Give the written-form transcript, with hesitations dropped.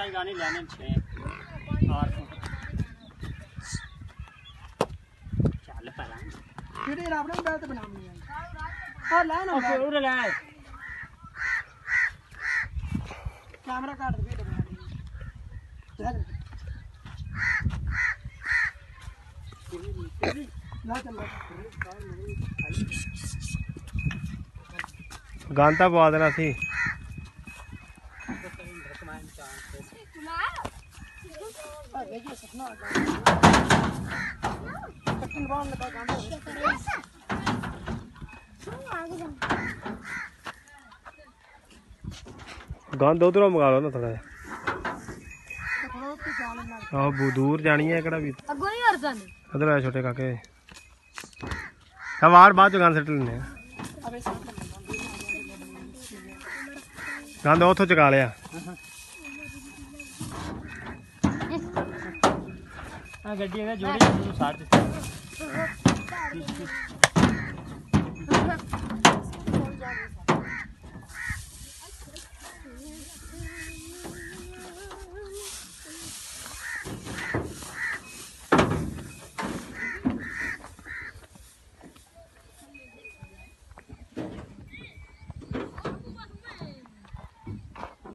गाने लेने छे और चल परा ਜਿਹੜੇ ਰੱਬ ਨੇ ਬੈਠ ਬਣਾਉਣੀ ਹੈ ਆ ਲੈ ਨਾ और ले ਕੈਮਰਾ ਕੱਟ ਦੇ ਵੀਡੀਓ ਬਣਾਉਣੀ ਨਾ ਚੱਲ ਗਾਂਤਾ ਪਵਾ ਦੇਣਾ ਸੀ गंद उधरों मंगा लो ना थोड़ा दूर जानी है उधर आए छोटे काके वार बाद गंद सट लेने गंद उतो चका लिया गड्डी जोड़ी साथ